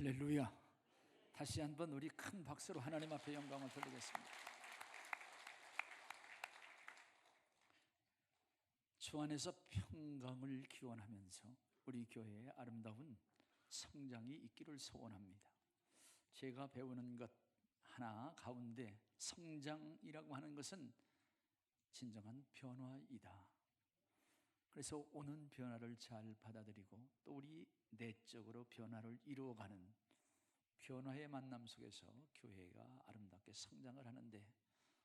할렐루야. 다시 한번 우리 큰 박수로 하나님 앞에 영광을 돌리겠습니다. 주 안에서 평강을 기원하면서 우리 교회에 아름다운 성장이 있기를 소원합니다. 제가 배우는 것 하나 가운데 성장이라고 하는 것은 진정한 변화이다. 그래서 오는 변화를 잘 받아들이고 또 우리 내적으로 변화를 이루어가는 변화의 만남 속에서 교회가 아름답게 성장을 하는데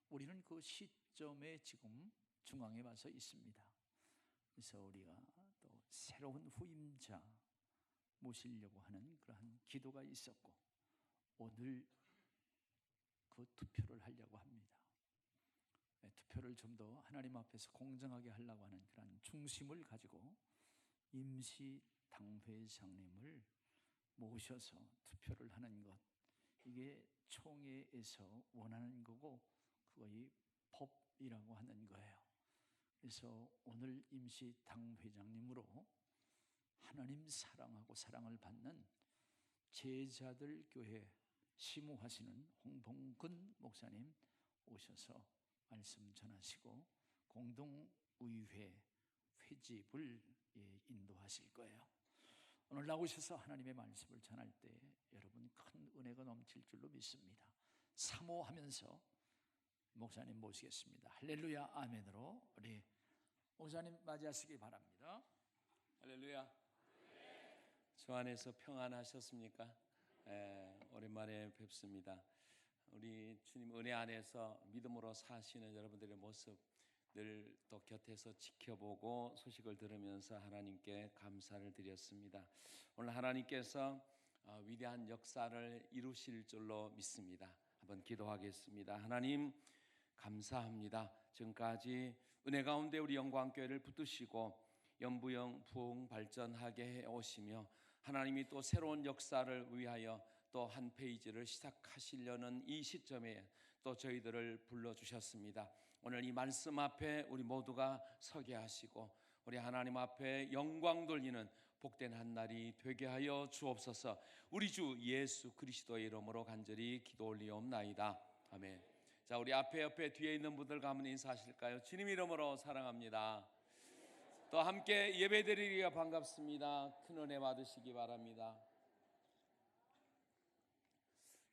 우리는 그 시점에 지금 중앙에 와서 있습니다. 그래서 우리가 또 새로운 후임자 모시려고 하는 그러한 기도가 있었고 오늘 그 투표를 하려고 합니다. 투표를 좀 더 하나님 앞에서 공정하게 하려고 하는 그런 중심을 가지고 임시 당회장님을 모셔서 투표를 하는 것, 이게 총회에서 원하는 거고 그거의 법이라고 하는 거예요. 그래서 오늘 임시 당회장님으로 하나님 사랑하고 사랑을 받는 제자들 교회 시무하시는 홍봉근 목사님 오셔서 말씀 전하시고 공동의회 회집을 인도하실 거예요. 오늘 나오셔서 하나님의 말씀을 전할 때 여러분 큰 은혜가 넘칠 줄로 믿습니다. 사모하면서 목사님 모시겠습니다. 할렐루야 아멘으로 우리 목사님 맞이하시기 바랍니다. 할렐루야. 주 안에서 평안하셨습니까? 오랜만에 뵙습니다. 우리 주님 은혜 안에서 믿음으로 사시는 여러분들의 모습 늘 또 곁에서 지켜보고 소식을 들으면서 하나님께 감사를 드렸습니다. 오늘 하나님께서 위대한 역사를 이루실 줄로 믿습니다. 한번 기도하겠습니다. 하나님 감사합니다. 지금까지 은혜 가운데 우리 영광교회를 붙드시고 영부영 부흥 발전하게 해 오시며 하나님이 또 새로운 역사를 위하여 또 한 페이지를 시작하시려는 이 시점에 또 저희들을 불러주셨습니다. 오늘 이 말씀 앞에 우리 모두가 서게 하시고 우리 하나님 앞에 영광 돌리는 복된 한 날이 되게 하여 주옵소서. 우리 주 예수 그리스도의 이름으로 간절히 기도 올리옵나이다. 아멘. 자, 우리 앞에 옆에 뒤에 있는 분들과 한번 인사하실까요? 주님 이름으로 사랑합니다. 또 함께 예배드리기가 반갑습니다. 큰 은혜 받으시기 바랍니다.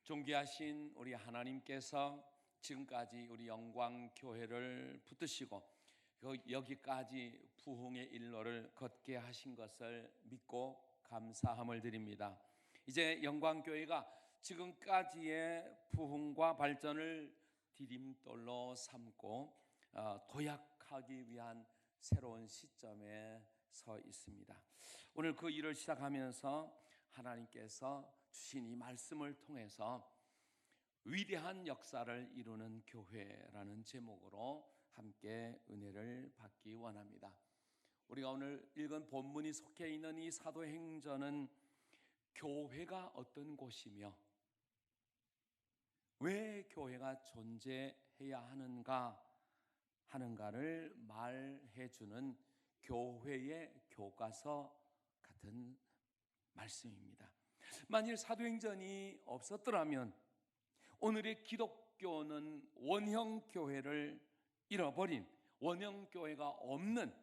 존귀하신 우리 하나님께서 지금까지 우리 영광교회를 붙드시고 여기까지 부흥의 일로를 걷게 하신 것을 믿고 감사함을 드립니다. 이제 영광교회가 지금까지의 부흥과 발전을 디딤돌로 삼고 도약하기 위한 새로운 시점에 서 있습니다. 오늘 그 일을 시작하면서 하나님께서 주신 이 말씀을 통해서 위대한 역사를 이루는 교회라는 제목으로 함께 은혜를 받기 원합니다. 우리가 오늘 읽은 본문이 속해 있는 이 사도행전은 교회가 어떤 곳이며 왜 교회가 존재해야 하는가를 말해주는 교회의 교과서 같은 말씀입니다. 만일 사도행전이 없었더라면 오늘의 기독교는 원형교회를 잃어버린 원형교회가 없는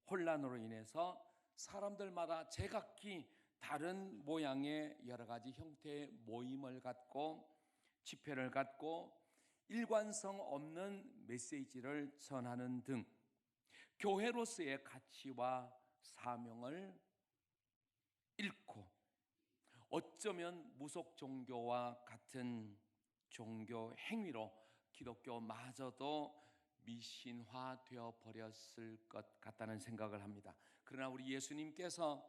혼란으로 인해서 사람들마다 제각기 다른 모양의 여러 가지 형태의 모임을 갖고 집회를 갖고 일관성 없는 메시지를 전하는 등 교회로서의 가치와 사명을 잃고 어쩌면 무속 종교와 같은 종교 행위로 기독교마저도 미신화되어 버렸을 것 같다는 생각을 합니다. 그러나 우리 예수님께서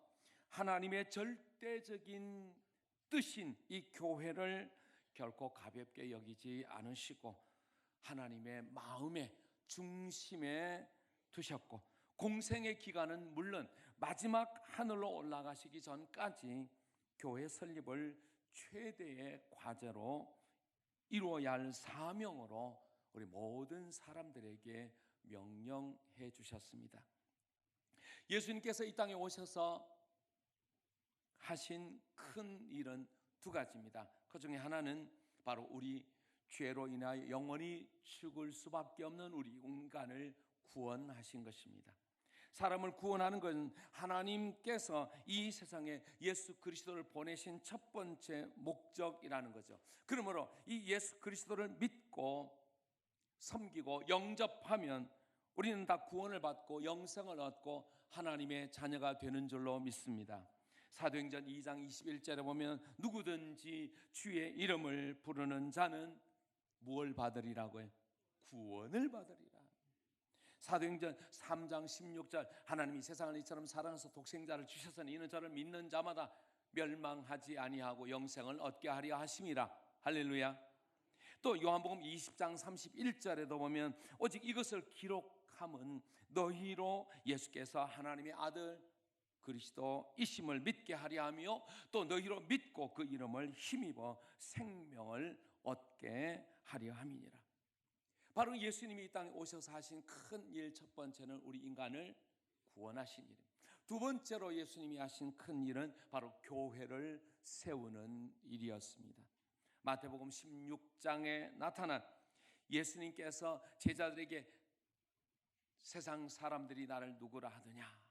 하나님의 절대적인 뜻인 이 교회를 결코 가볍게 여기지 않으시고 하나님의 마음의 중심에 두셨고 공생의 기간은 물론 마지막 하늘로 올라가시기 전까지 교회 설립을 최대의 과제로 이루어야 할 사명으로 우리 모든 사람들에게 명령해 주셨습니다. 예수님께서 이 땅에 오셔서 하신 큰 일은 두 가지입니다. 그 중에 하나는 바로 우리 죄로 인하여 영원히 죽을 수밖에 없는 우리 인간을 구원하신 것입니다. 사람을 구원하는 것은 하나님께서 이 세상에 예수 그리스도를 보내신 첫 번째 목적이라는 거죠. 그러므로 이 예수 그리스도를 믿고 섬기고 영접하면 우리는 다 구원을 받고 영생을 얻고 하나님의 자녀가 되는 줄로 믿습니다. 사도행전 2장 21절에 보면 누구든지 주의 이름을 부르는 자는 무엇을 받으리라고요? 구원을 받으리라. 사도행전 3장 16절 하나님이 세상을 이처럼 사랑해서 독생자를 주셨으니 이는 저를 믿는 자마다 멸망하지 아니하고 영생을 얻게 하려 하심이라. 할렐루야. 또 요한복음 20장 31절에도 보면 오직 이것을 기록함은 너희로 예수께서 하나님의 아들 그리스도이심을 믿게 하려 하며 또 너희로 믿고 그 이름을 힘입어 생명을 얻게 하려 함이니라. 바로 예수님이 이 땅에 오셔서 하신 큰 일 첫 번째는 우리 인간을 구원하신 일입니다. 두 번째로 예수님이 하신 큰 일은 바로 교회를 세우는 일이었습니다. 마태복음 16장에 나타난 예수님께서 제자들에게 세상 사람들이 나를 누구라 하느냐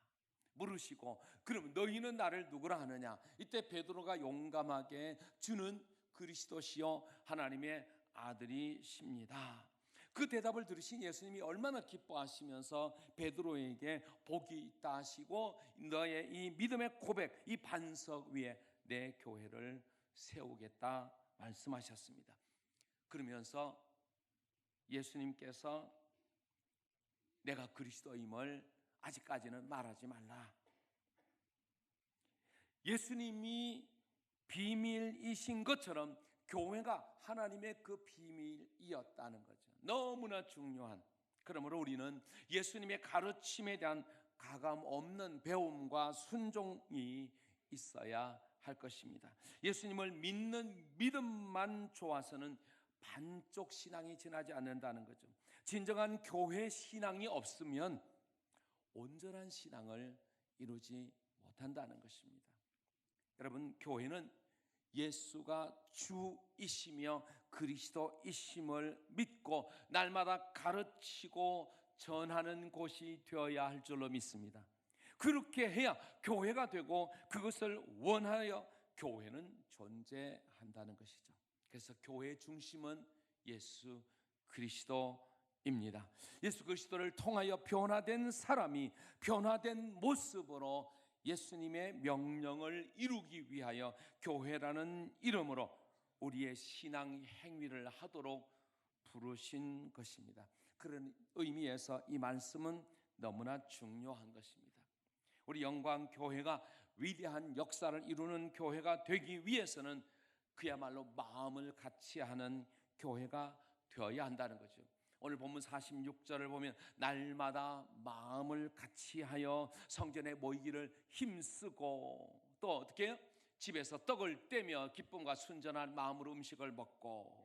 물으시고 그럼 너희는 나를 누구라 하느냐. 이때 베드로가 용감하게 주는 그리스도시요 하나님의 아들이십니다. 그 대답을 들으신 예수님이 얼마나 기뻐하시면서 베드로에게 복이 있다 하시고 너의 이 믿음의 고백, 이 반석 위에 내 교회를 세우겠다 말씀하셨습니다. 그러면서 예수님께서 내가 그리스도임을 아직까지는 말하지 말라. 예수님이 비밀이신 것처럼 교회가 하나님의 그 비밀이었다는 거죠. 너무나 중요한. 그러므로 우리는 예수님의 가르침에 대한 가감 없는 배움과 순종이 있어야 할 것입니다. 예수님을 믿는 믿음만 좋아서는 반쪽 신앙이 지나지 않는다는 거죠. 진정한 교회 신앙이 없으면 온전한 신앙을 이루지 못한다는 것입니다. 여러분, 교회는 예수가 주이시며 그리스도이심을 믿고 날마다 가르치고 전하는 곳이 되어야 할 줄로 믿습니다. 그렇게 해야 교회가 되고 그것을 원하여 교회는 존재한다는 것이죠. 그래서 교회의 중심은 예수 그리스도입니다. 예수 그리스도를 통하여 변화된 사람이 변화된 모습으로 예수님의 명령을 이루기 위하여 교회라는 이름으로 우리의 신앙 행위를 하도록 부르신 것입니다. 그런 의미에서 이 말씀은 너무나 중요한 것입니다. 우리 영광교회가 위대한 역사를 이루는 교회가 되기 위해서는 그야말로 마음을 같이 하는 교회가 되어야 한다는 거죠. 오늘 본문 46절을 보면 날마다 마음을 같이 하여 성전에 모이기를 힘쓰고 또 어떻게 해요? 집에서 떡을 떼며 기쁨과 순전한 마음으로 음식을 먹고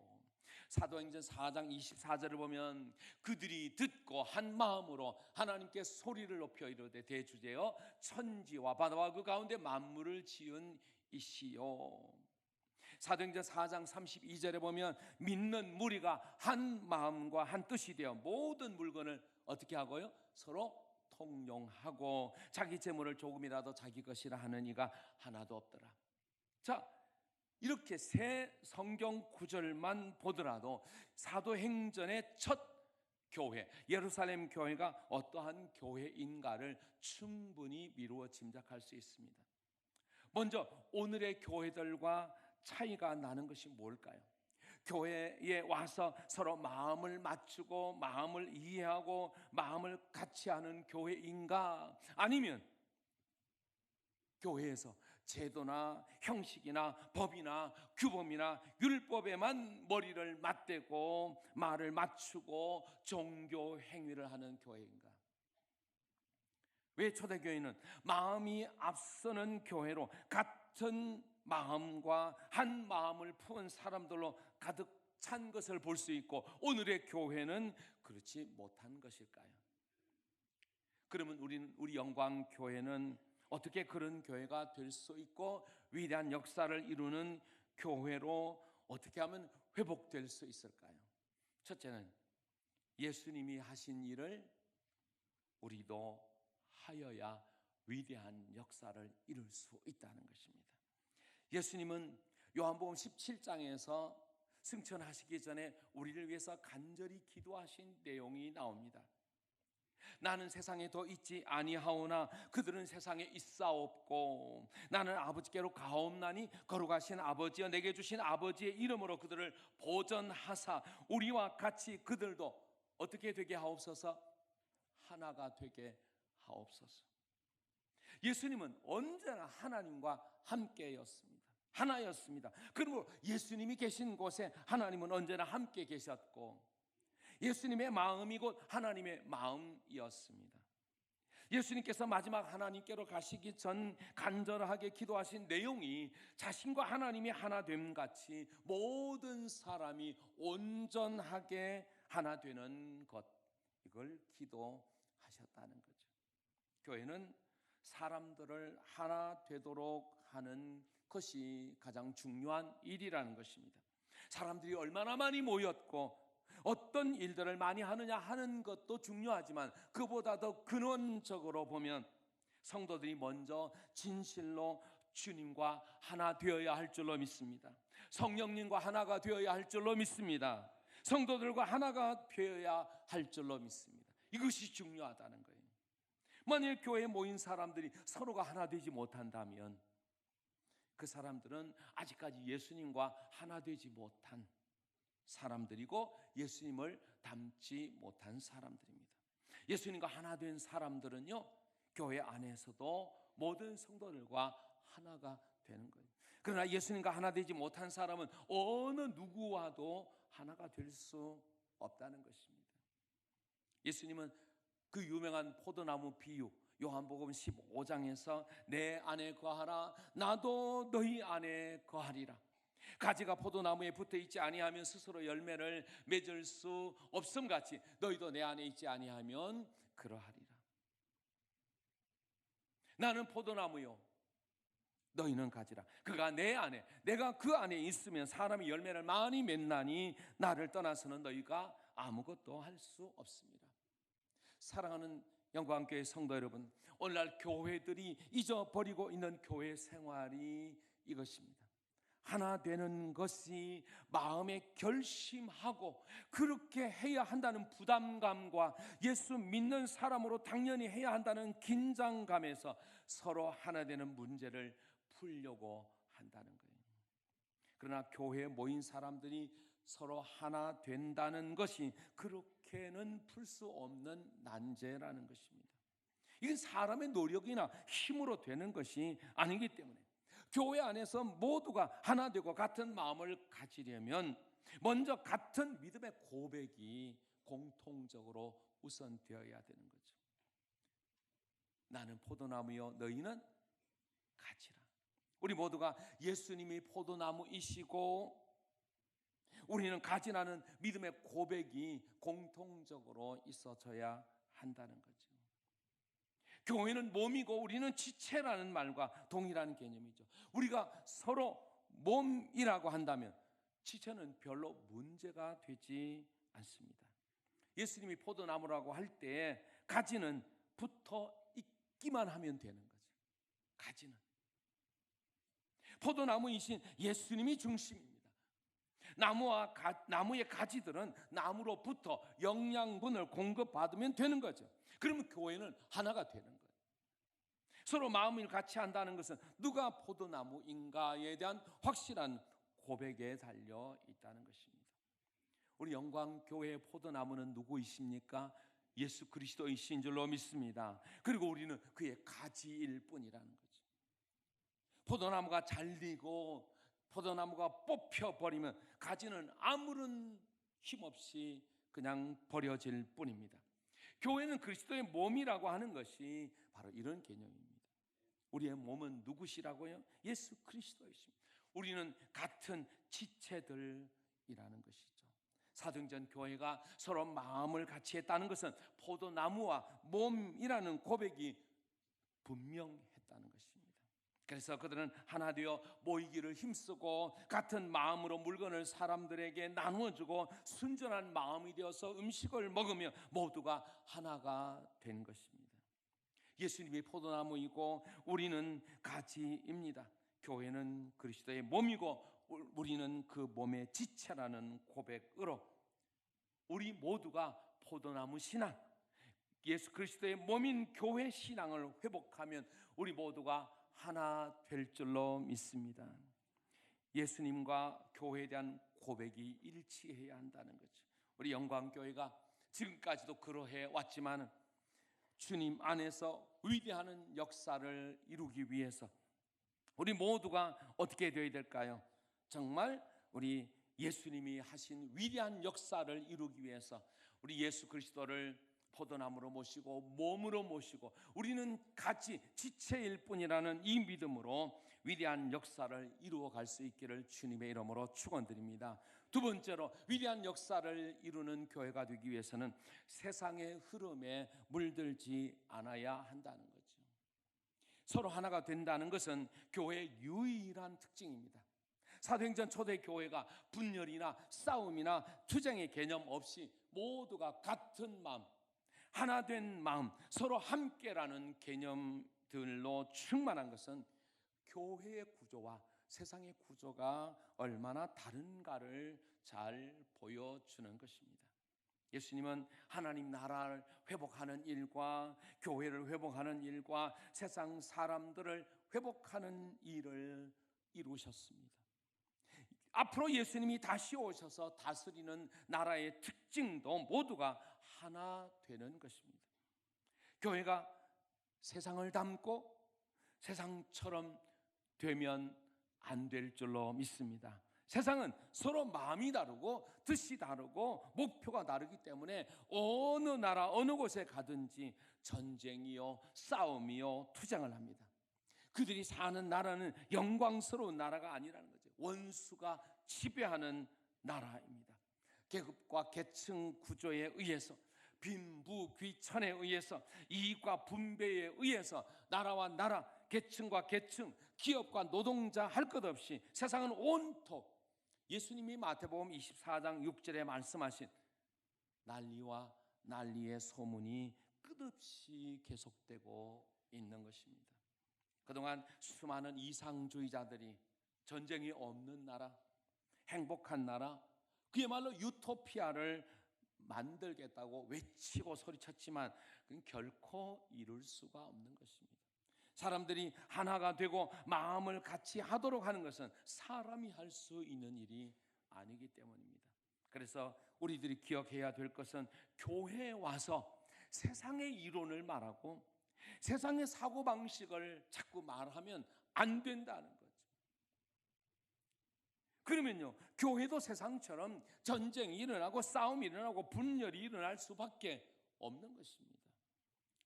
사도행전 4장 24절을 보면 그들이 듣고 한 마음으로 하나님께 소리를 높여 이르되 대주제여 천지와 바다와 그 가운데 만물을 지은 이시요. 사도행전 4장 32절에 보면 믿는 무리가 한 마음과 한 뜻이 되어 모든 물건을 어떻게 하고요? 서로 통용하고 자기 재물을 조금이라도 자기 것이라 하는 이가 하나도 없더라. 자, 이렇게 세 성경 구절만 보더라도 사도행전의 첫 교회, 예루살렘 교회가 어떠한 교회인가를 충분히 미루어 짐작할 수 있습니다. 먼저 오늘의 교회들과 차이가 나는 것이 뭘까요? 교회에 와서 서로 마음을 맞추고 마음을 이해하고 마음을 같이 하는 교회인가? 아니면 교회에서 제도나 형식이나 법이나 규범이나 율법에만 머리를 맞대고 말을 맞추고 종교 행위를 하는 교회인가? 왜 초대교회는 마음이 앞서는 교회로 같은 마음과 한 마음을 품은 사람들로 가득 찬 것을 볼 수 있고 오늘의 교회는 그렇지 못한 것일까요? 그러면 우리 영광교회는 어떻게 그런 교회가 될 수 있고 위대한 역사를 이루는 교회로 어떻게 하면 회복될 수 있을까요? 첫째는 예수님이 하신 일을 우리도 하여야 위대한 역사를 이룰 수 있다는 것입니다. 예수님은 요한복음 17장에서 승천하시기 전에 우리를 위해서 간절히 기도하신 내용이 나옵니다. 나는 세상에 더 있지 아니하오나 그들은 세상에 있사옵고 나는 아버지께로 가옵나니 거룩하신 아버지여 내게 주신 아버지의 이름으로 그들을 보전하사 우리와 같이 그들도 어떻게 되게 하옵소서? 하나가 되게 하옵소서. 예수님은 언제나 하나님과 함께였습니다. 하나였습니다. 그리고 예수님이 계신 곳에 하나님은 언제나 함께 계셨고 예수님의 마음이 곧 하나님의 마음이었습니다. 예수님께서 마지막 하나님께로 가시기 전 간절하게 기도하신 내용이 자신과 하나님이 하나됨 같이 모든 사람이 온전하게 하나 되는 것, 이걸 기도하셨다는 거죠. 교회는 사람들을 하나 되도록 하는 것이 가장 중요한 일이라는 것입니다. 사람들이 얼마나 많이 모였고 어떤 일들을 많이 하느냐 하는 것도 중요하지만 그보다 더 근원적으로 보면 성도들이 먼저 진실로 주님과 하나 되어야 할 줄로 믿습니다. 성령님과 하나가 되어야 할 줄로 믿습니다. 성도들과 하나가 되어야 할 줄로 믿습니다. 이것이 중요하다는 거예요. 만일 교회에 모인 사람들이 서로가 하나 되지 못한다면 그 사람들은 아직까지 예수님과 하나 되지 못한 사람들이고 예수님을 닮지 못한 사람들입니다. 예수님과 하나 된 사람들은요, 교회 안에서도 모든 성도들과 하나가 되는 거예요. 그러나 예수님과 하나 되지 못한 사람은 어느 누구와도 하나가 될 수 없다는 것입니다. 예수님은 그 유명한 포도나무 비유 요한복음 15장에서 내 안에 거하라 나도 너희 안에 거하리라. 가지가 포도나무에 붙어 있지 아니하면 스스로 열매를 맺을 수 없음 같이 너희도 내 안에 있지 아니하면 그러하리라. 나는 포도나무요 너희는 가지라. 그가 내 안에 내가 그 안에 있으면 사람이 열매를 많이 맺나니 나를 떠나서는 너희가 아무것도 할 수 없습니다. 사랑하는 영광교회 성도 여러분, 오늘날 교회들이 잊어버리고 있는 교회 생활이 이것입니다. 하나 되는 것이 마음에 결심하고 그렇게 해야 한다는 부담감과 예수 믿는 사람으로 당연히 해야 한다는 긴장감에서 서로 하나 되는 문제를 풀려고 한다는 거예요. 그러나 교회에 모인 사람들이 서로 하나 된다는 것이 그렇게는 풀 수 없는 난제라는 것입니다. 이건 사람의 노력이나 힘으로 되는 것이 아니기 때문에 교회 안에서 모두가 하나 되고 같은 마음을 가지려면 먼저 같은 믿음의 고백이 공통적으로 우선되어야 되는 거죠. 나는 포도나무요 너희는 가지라. 우리 모두가 예수님이 포도나무이시고 우리는 가지라는 믿음의 고백이 공통적으로 있어져야 한다는 거죠. 교회는 몸이고 우리는 지체라는 말과 동일한 개념이죠. 우리가 서로 몸이라고 한다면 지체는 별로 문제가 되지 않습니다. 예수님이 포도나무라고 할 때 가지는 붙어 있기만 하면 되는 거죠. 가지는 포도나무이신 예수님이 중심입니다. 나무의 가지들은 나무로부터 영양분을 공급받으면 되는 거죠. 그러면 교회는 하나가 되는 거예요. 서로 마음을 같이 한다는 것은 누가 포도나무인가에 대한 확실한 고백에 달려 있다는 것입니다. 우리 영광교회의 포도나무는 누구이십니까? 예수 그리스도이신 줄로 믿습니다. 그리고 우리는 그의 가지일 뿐이라는 거죠. 포도나무가 잘리고 포도나무가 뽑혀버리면 가지는 아무런 힘없이 그냥 버려질 뿐입니다. 교회는 그리스도의 몸이라고 하는 것이 바로 이런 개념입니다. 우리의 몸은 누구시라고요? 예수 그리스도이십니다. 우리는 같은 지체들이라는 것이죠. 사도행전 교회가 서로 마음을 같이 했다는 것은 포도나무와 몸이라는 고백이 분명했다는 것입니다. 그래서 그들은 하나 되어 모이기를 힘쓰고 같은 마음으로 물건을 사람들에게 나누어주고 순전한 마음이 되어서 음식을 먹으며 모두가 하나가 된 것입니다. 예수님이 포도나무이고 우리는 가지입니다. 교회는 그리스도의 몸이고 우리는 그 몸의 지체라는 고백으로 우리 모두가 포도나무 신앙, 예수 그리스도의 몸인 교회 신앙을 회복하면 우리 모두가 하나 될 줄로 믿습니다. 예수님과 교회에 대한 고백이 일치해야 한다는 거죠. 우리 영광교회가 지금까지도 그러해 왔지만 주님 안에서 위대한 역사를 이루기 위해서 우리 모두가 어떻게 되어야 될까요? 정말 우리 예수님이 하신 위대한 역사를 이루기 위해서 우리 예수 그리스도를 포도나무로 모시고 몸으로 모시고 우리는 같이 지체일 뿐이라는 이 믿음으로 위대한 역사를 이루어갈 수 있기를 주님의 이름으로 축원드립니다. 두 번째로 위대한 역사를 이루는 교회가 되기 위해서는 세상의 흐름에 물들지 않아야 한다는 거죠. 서로 하나가 된다는 것은 교회의 유일한 특징입니다. 사도행전 초대 교회가 분열이나 싸움이나 투쟁의 개념 없이 모두가 같은 마음, 하나 된 마음, 서로 함께라는 개념들로 충만한 것은 교회의 구조와 세상의 구조가 얼마나 다른가를 잘 보여주는 것입니다. 예수님은 하나님 나라를 회복하는 일과 교회를 회복하는 일과 세상 사람들을 회복하는 일을 이루셨습니다. 앞으로 예수님이 다시 오셔서 다스리는 나라의 특징도 모두가 하나 되는 것입니다. 교회가 세상을 닮고 세상처럼 되면 안 될 줄로 믿습니다. 세상은 서로 마음이 다르고 뜻이 다르고 목표가 다르기 때문에 어느 나라 어느 곳에 가든지 전쟁이요 싸움이요 투쟁을 합니다. 그들이 사는 나라는 영광스러운 나라가 아니라는 거죠. 원수가 지배하는 나라입니다. 계급과 계층 구조에 의해서 빈부귀천에 의해서 이익과 분배에 의해서 나라와 나라, 계층과 계층, 기업과 노동자 할 것 없이 세상은 온통 예수님이 마태복음 24장 6절에 말씀하신 난리와 난리의 소문이 끝없이 계속되고 있는 것입니다. 그동안 수많은 이상주의자들이 전쟁이 없는 나라, 행복한 나라, 그야말로 유토피아를 만들겠다고 외치고 소리쳤지만 그건 결코 이룰 수가 없는 것입니다. 사람들이 하나가 되고 마음을 같이 하도록 하는 것은 사람이 할 수 있는 일이 아니기 때문입니다. 그래서 우리들이 기억해야 될 것은 교회에 와서 세상의 이론을 말하고 세상의 사고방식을 자꾸 말하면 안 된다는 거죠. 그러면요, 교회도 세상처럼 전쟁이 일어나고 싸움이 일어나고 분열이 일어날 수밖에 없는 것입니다.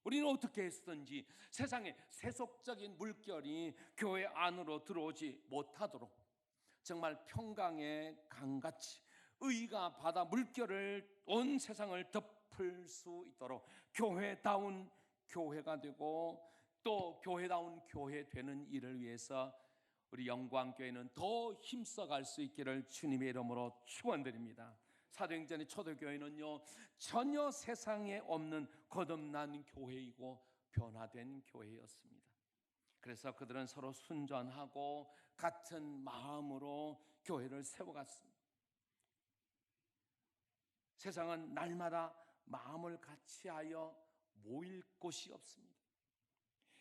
우리는 어떻게 했든지 세상의 세속적인 물결이 교회 안으로 들어오지 못하도록 정말 평강의 강같이 의가 바다 물결을 온 세상을 덮을 수 있도록 교회다운 교회가 되고 또 교회다운 교회 되는 일을 위해서 우리 영광교회는 더 힘써갈 수 있기를 주님의 이름으로 축원드립니다. 사도행전의 초대교회는요 전혀 세상에 없는 거듭난 교회이고 변화된 교회였습니다. 그래서 그들은 서로 순전하고 같은 마음으로 교회를 세워갔습니다. 세상은 날마다 마음을 같이하여 모일 곳이 없습니다.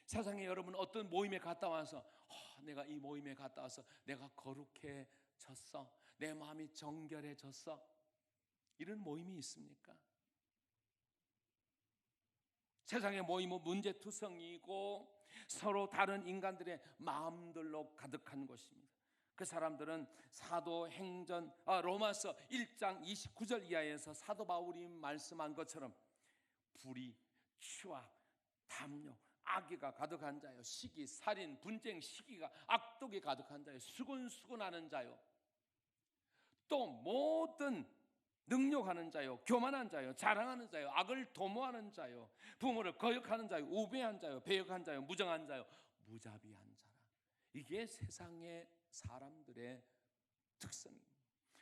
세상에 여러분 어떤 모임에 갔다 와서 내가 이 모임에 갔다 와서 내가 거룩해졌어, 내 마음이 정결해졌어, 이런 모임이 있습니까? 세상의 모임은 문제투성이고 서로 다른 인간들의 마음들로 가득한 곳입니다. 그 사람들은 사도행전 로마서 1장 29절 이하에서 사도 바울이 말씀한 것처럼 불의, 추악, 탐욕, 악의가 가득한 자요, 시기, 살인, 분쟁, 시기가 악독이 가득한 자요, 수군수군하는 자요, 또 모든 능욕하는 자요, 교만한 자요, 자랑하는 자요, 악을 도모하는 자요, 부모를 거역하는 자요, 우매한 자요, 배역한 자요, 무정한 자요, 무자비한 자라. 이게 세상의 사람들의 특성입니다.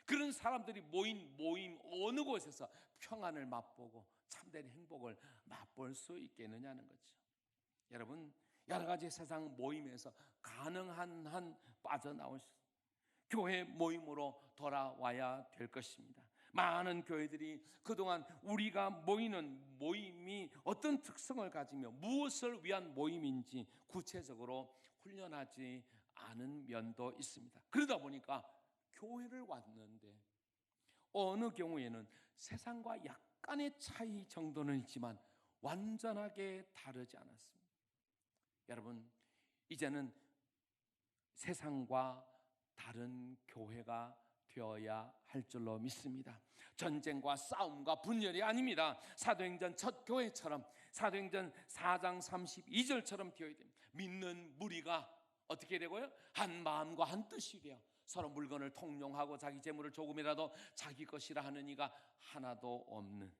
그런 사람들이 모임 어느 곳에서 평안을 맛보고 참된 행복을 맛볼 수 있겠느냐는 거죠. 여러분, 여러 가지 세상 모임에서 가능한 한 빠져나올 수, 교회 모임으로 돌아와야 될 것입니다. 많은 교회들이 그동안 우리가 모이는 모임이 어떤 특성을 가지며 무엇을 위한 모임인지 구체적으로 훈련하지 않은 면도 있습니다. 그러다 보니까 교회를 왔는데 어느 경우에는 세상과 약간의 차이 정도는 있지만 완전하게 다르지 않았습니다. 여러분, 이제는 세상과 다른 교회가 되어야 할 줄로 믿습니다. 전쟁과 싸움과 분열이 아닙니다. 사도행전 첫 교회처럼, 사도행전 4장 32절처럼 되어야 됩니다. 믿는 무리가 어떻게 되고요? 한 마음과 한 뜻이 되어 서로 물건을 통용하고 자기 재물을 조금이라도 자기 것이라 하는 이가 하나도 없는,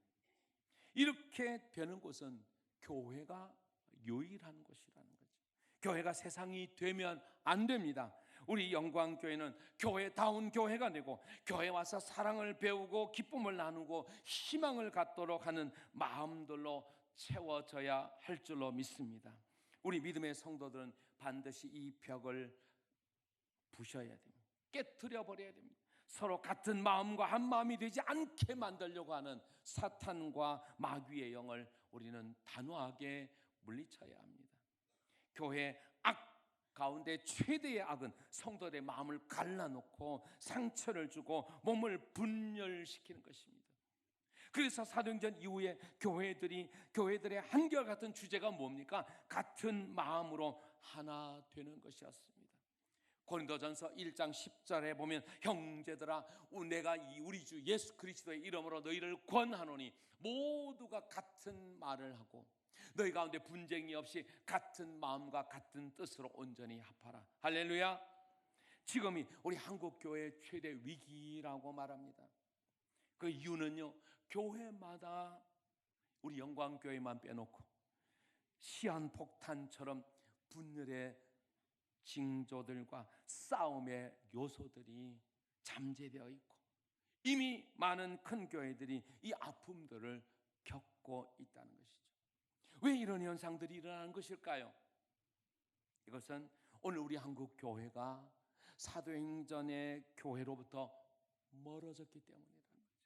이렇게 되는 곳은 교회가 유일한 곳이라는 거죠. 교회가 세상이 되면 안 됩니다. 우리 영광교회는 교회다운 교회가 되고 교회 와서 사랑을 배우고 기쁨을 나누고 희망을 갖도록 하는 마음들로 채워져야 할 줄로 믿습니다. 우리 믿음의 성도들은 반드시 이 벽을 부셔야 됩니다. 깨트려 버려야 됩니다. 서로 같은 마음과 한 마음이 되지 않게 만들려고 하는 사탄과 마귀의 영을 우리는 단호하게 물리쳐야 합니다. 교회 악 가운데 최대의 악은 성도들의 마음을 갈라놓고 상처를 주고 몸을 분열시키는 것입니다. 그래서 사도행전 이후에 교회들의 한결같은 주제가 뭡니까? 같은 마음으로 하나 되는 것이었습니다. 고린도전서 1장 10절에 보면 형제들아 내가 우리 주 예수 그리스도의 이름으로 너희를 권하노니 모두가 같은 말을 하고 너희 가운데 분쟁이 없이 같은 마음과 같은 뜻으로 온전히 합하라. 할렐루야. 지금이 우리 한국 교회의 최대 위기라고 말합니다. 그 이유는요, 교회마다 우리 영광교회만 빼놓고 시한폭탄처럼 분열의 징조들과 싸움의 요소들이 잠재되어 있고 이미 많은 큰 교회들이 이 아픔들을 겪고 있다는 것이죠. 왜 이런 현상들이 일어나는 것일까요? 이것은 오늘 우리 한국 교회가 사도행전의 교회로부터 멀어졌기 때문이라는 거죠.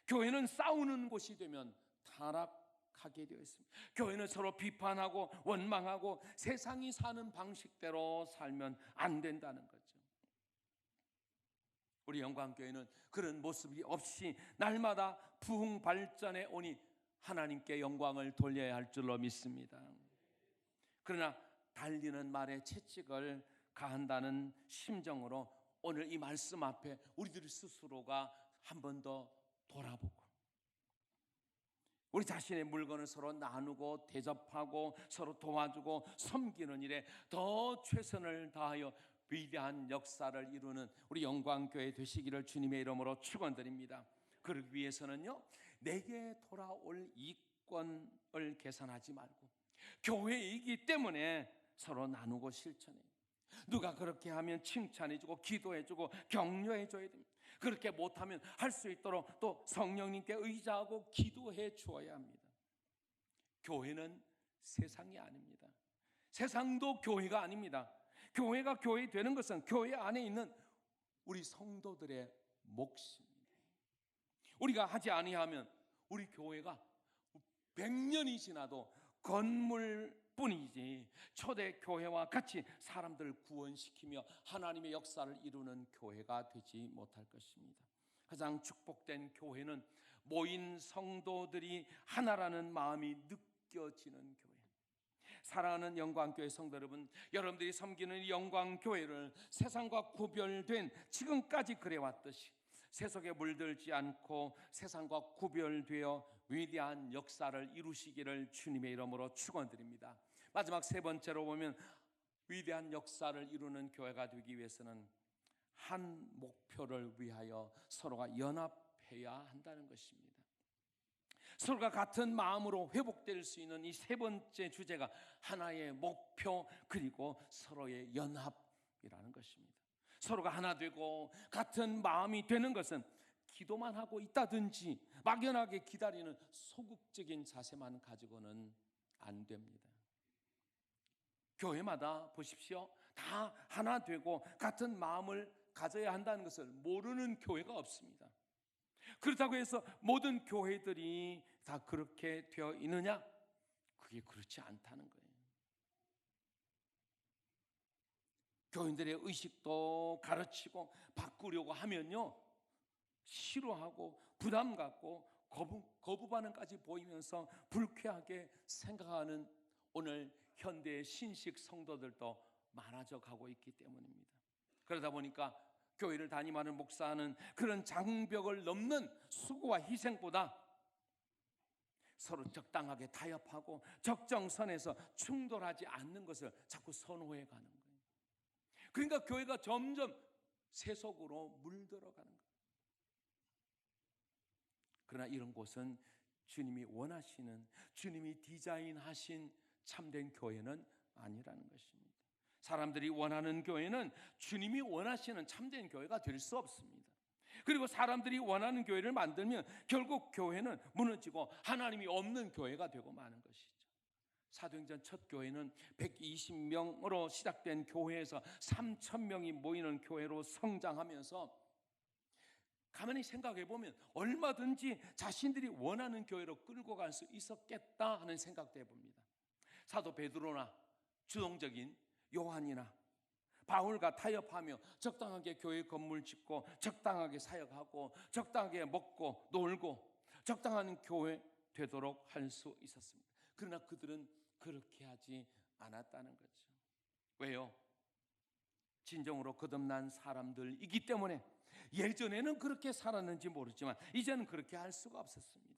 교회는 싸우는 곳이 되면 타락하게 되어 있습니다. 교회는 서로 비판하고 원망하고 세상이 사는 방식대로 살면 안 된다는 거죠. 우리 영광교회는 그런 모습이 없이 날마다 부흥 발전해 오니 하나님께 영광을 돌려야 할 줄로 믿습니다. 그러나 달리는 말에 채찍을 가한다는 심정으로 오늘 이 말씀 앞에 우리들 스스로가 한 번 더 돌아보고 우리 자신의 물건을 서로 나누고 대접하고 서로 도와주고 섬기는 일에 더 최선을 다하여 위대한 역사를 이루는 우리 영광교회 되시기를 주님의 이름으로 축원드립니다. 그러기 위해서는요, 내게 돌아올 이권을 계산하지 말고 교회이기 때문에 서로 나누고 실천해요. 누가 그렇게 하면 칭찬해주고 기도해주고 격려해줘야 됩니다. 그렇게 못하면 할 수 있도록 또 성령님께 의지하고 기도해 주어야 합니다. 교회는 세상이 아닙니다. 세상도 교회가 아닙니다. 교회가 교회 되는 것은 교회 안에 있는 우리 성도들의 몫입니다. 우리가 하지 아니하면 우리 교회가 100년이 지나도 건물뿐이지 초대 교회와 같이 사람들을 구원시키며 하나님의 역사를 이루는 교회가 되지 못할 것입니다. 가장 축복된 교회는 모인 성도들이 하나라는 마음이 느껴지는 교회. 사랑하는 영광교회 성도 여러분, 여러분들이 섬기는 이 영광교회를 세상과 구별된 지금까지 그래왔듯이 세속에 물들지 않고 세상과 구별되어 위대한 역사를 이루시기를 주님의 이름으로 축원드립니다. 마지막 세 번째로 보면 위대한 역사를 이루는 교회가 되기 위해서는 한 목표를 위하여 서로가 연합해야 한다는 것입니다. 서로가 같은 마음으로 회복될 수 있는 이 세 번째 주제가 하나의 목표 그리고 서로의 연합이라는 것입니다. 서로가 하나 되고 같은 마음이 되는 것은 기도만 하고 있다든지 막연하게 기다리는 소극적인 자세만 가지고는 안 됩니다. 교회마다 보십시오. 다 하나 되고 같은 마음을 가져야 한다는 것을 모르는 교회가 없습니다. 그렇다고 해서 모든 교회들이 다 그렇게 되어 있느냐? 그게 그렇지 않다는 거예요. 교인들의 의식도 가르치고 바꾸려고 하면요, 싫어하고 부담 갖고 거부 반응까지 보이면서 불쾌하게 생각하는 오늘 현대의 신식 성도들도 많아져 가고 있기 때문입니다. 그러다 보니까 교회를 담임하는 목사는 그런 장벽을 넘는 수고와 희생보다 서로 적당하게 타협하고 적정선에서 충돌하지 않는 것을 자꾸 선호해 가는 거예요. 그러니까 교회가 점점 세속으로 물들어가는 거예요. 그러나 이런 곳은 주님이 원하시는, 주님이 디자인하신 참된 교회는 아니라는 것입니다. 사람들이 원하는 교회는 주님이 원하시는 참된 교회가 될 수 없습니다. 그리고 사람들이 원하는 교회를 만들면 결국 교회는 무너지고 하나님이 없는 교회가 되고 마는 것이죠. 사도행전 첫 교회는 120명으로 시작된 교회에서 3,000명이 모이는 교회로 성장하면서 가만히 생각해 보면 얼마든지 자신들이 원하는 교회로 끌고 갈 수 있었겠다 하는 생각도 해봅니다. 사도 베드로나 주동적인 요한이나 바울과 타협하며 적당하게 교회 건물 짓고 적당하게 사역하고 적당하게 먹고 놀고 적당한 교회 되도록 할 수 있었습니다. 그러나 그들은 그렇게 하지 않았다는 거죠. 왜요? 진정으로 거듭난 사람들이기 때문에. 예전에는 그렇게 살았는지 모르지만 이제는 그렇게 할 수가 없었습니다.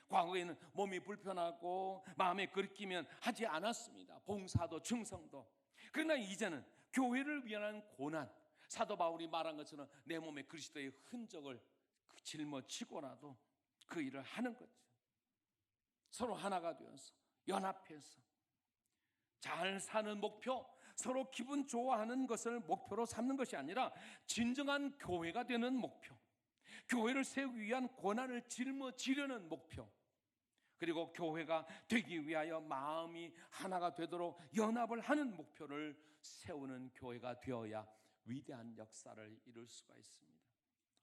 과거에는 몸이 불편하고 마음에 거리끼면 하지 않았습니다. 봉사도 충성도. 그러나 이제는 교회를 위한 고난, 사도 바울이 말한 것처럼 내 몸에 그리스도의 흔적을 짊어지고라도 그 일을 하는 거죠. 서로 하나가 되어서 연합해서 잘 사는 목표, 서로 기분 좋아하는 것을 목표로 삼는 것이 아니라 진정한 교회가 되는 목표, 교회를 세우기 위한 고난을 짊어지려는 목표, 그리고 교회가 되기 위하여 마음이 하나가 되도록 연합을 하는 목표를 세우는 교회가 되어야 위대한 역사를 이룰 수가 있습니다.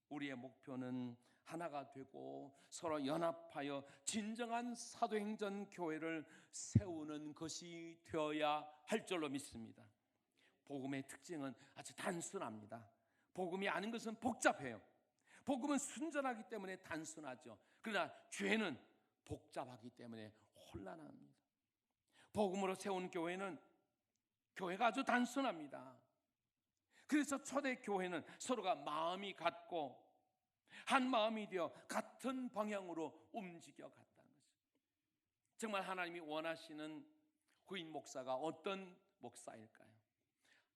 우리의 목표는 하나가 되고 서로 연합하여 진정한 사도행전 교회를 세우는 것이 되어야 할 줄로 믿습니다. 복음의 특징은 아주 단순합니다. 복음이 아닌 것은 복잡해요. 복음은 순전하기 때문에 단순하죠. 그러나 죄는 복잡하기 때문에 혼란합니다. 복음으로 세운 교회는 교회가 아주 단순합니다. 그래서 초대 교회는 서로가 마음이 같고 한 마음이 되어 같은 방향으로 움직여 갔다는 거죠. 정말 하나님이 원하시는 후임 목사가 어떤 목사일까요?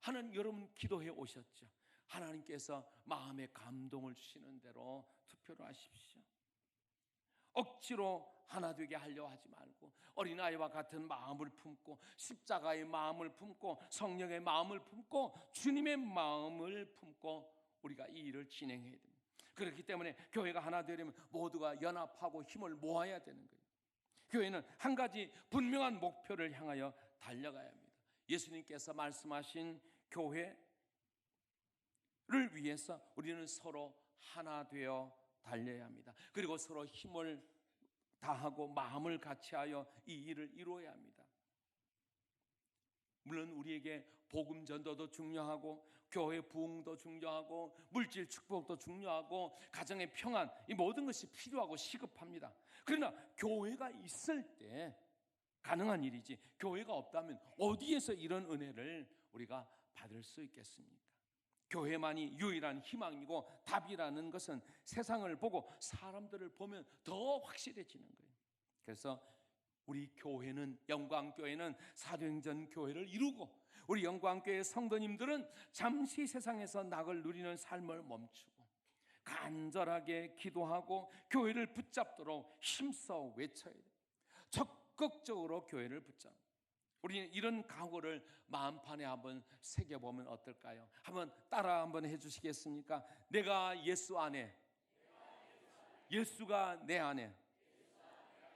하나님, 여러분 기도해 오셨죠? 하나님께서 마음에 감동을 주시는 대로 투표를 하십시오. 억지로 하나 되게 하려 하지 말고 어린아이와 같은 마음을 품고 십자가의 마음을 품고 성령의 마음을 품고 주님의 마음을 품고 우리가 이 일을 진행해야 됩니다. 그렇기 때문에 교회가 하나 되려면 모두가 연합하고 힘을 모아야 되는 거예요. 교회는 한 가지 분명한 목표를 향하여 달려가야 합니다. 예수님께서 말씀하신 교회를 위해서 우리는 서로 하나 되어 달려야 합니다. 그리고 서로 힘을 다하고 마음을 같이하여 이 일을 이루어야 합니다. 물론 우리에게 복음 전도도 중요하고 교회 부흥도 중요하고 물질 축복도 중요하고 가정의 평안, 이 모든 것이 필요하고 시급합니다. 그러나 교회가 있을 때 가능한 일이지 교회가 없다면 어디에서 이런 은혜를 우리가 받을 수 있겠습니까? 교회만이 유일한 희망이고 답이라는 것은 세상을 보고 사람들을 보면 더 확실해지는 거예요. 그래서 우리 교회는, 영광교회는 사도행전 교회를 이루고 우리 영광교회 성도님들은 잠시 세상에서 낙을 누리는 삶을 멈추고 간절하게 기도하고 교회를 붙잡도록 힘써 외쳐야 돼요. 적극적으로 교회를 붙잡. 우리는 이런 각오를 마음판에 한번 새겨보면 어떨까요? 한번 따라 한번 해주시겠습니까? 내가 예수 안에, 예수가 내 안에,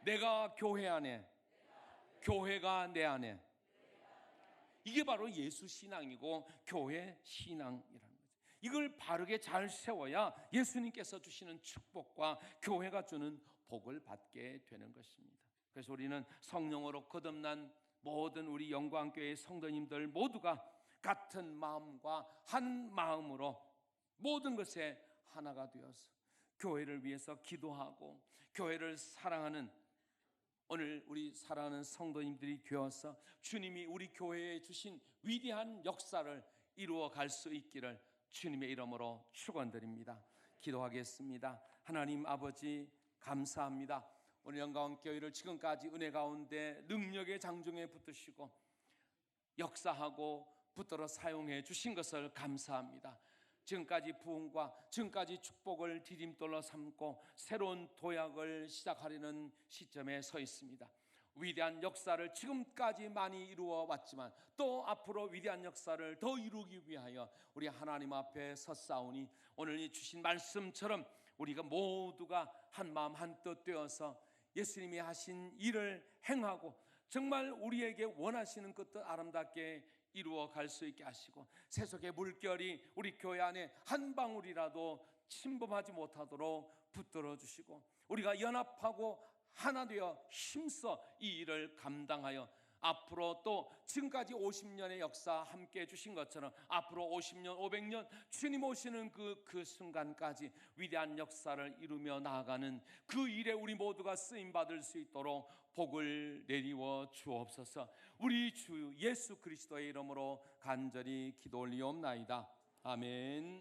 내가 교회 안에, 교회가 내 안에. 이게 바로 예수 신앙이고 교회 신앙이라는 거죠. 이걸 바르게 잘 세워야 예수님께서 주시는 축복과 교회가 주는 복을 받게 되는 것입니다. 그래서 우리는 성령으로 거듭난 모든 우리 영광교회 성도님들 모두가 같은 마음과 한 마음으로 모든 것에 하나가 되어서 교회를 위해서 기도하고 교회를 사랑하는, 오늘 우리 사랑하는 성도님들이 되어서 주님이 우리 교회에 주신 위대한 역사를 이루어 갈 수 있기를 주님의 이름으로 축원드립니다. 기도하겠습니다. 하나님 아버지, 감사합니다. 오늘 영광교회를 지금까지 은혜 가운데 능력의 장중에 붙드시고 역사하고 붙들어 사용해 주신 것을 감사합니다. 지금까지 부흥과 지금까지 축복을 디딤돌로 삼고 새로운 도약을 시작하려는 시점에 서 있습니다. 위대한 역사를 지금까지 많이 이루어 왔지만 또 앞으로 위대한 역사를 더 이루기 위하여 우리 하나님 앞에 섰사오니 오늘 이 주신 말씀처럼 우리가 모두가 한 마음 한 뜻 되어서 예수님이 하신 일을 행하고 정말 우리에게 원하시는 것도 아름답게 이루어 갈 수 있게 하시고 세속의 물결이 우리 교회 안에 한 방울이라도 침범하지 못하도록 붙들어 주시고 우리가 연합하고 하나 되어 힘써 이 일을 감당하여 앞으로 또 지금까지 50년의 역사 함께 해주신 것처럼 앞으로 50년, 500년 주님 오시는 그 순간까지 위대한 역사를 이루며 나아가는 그 일에 우리 모두가 쓰임받을 수 있도록 복을 내리워 주옵소서. 우리 주 예수 그리스도의 이름으로 간절히 기도 올리옵나이다. 아멘.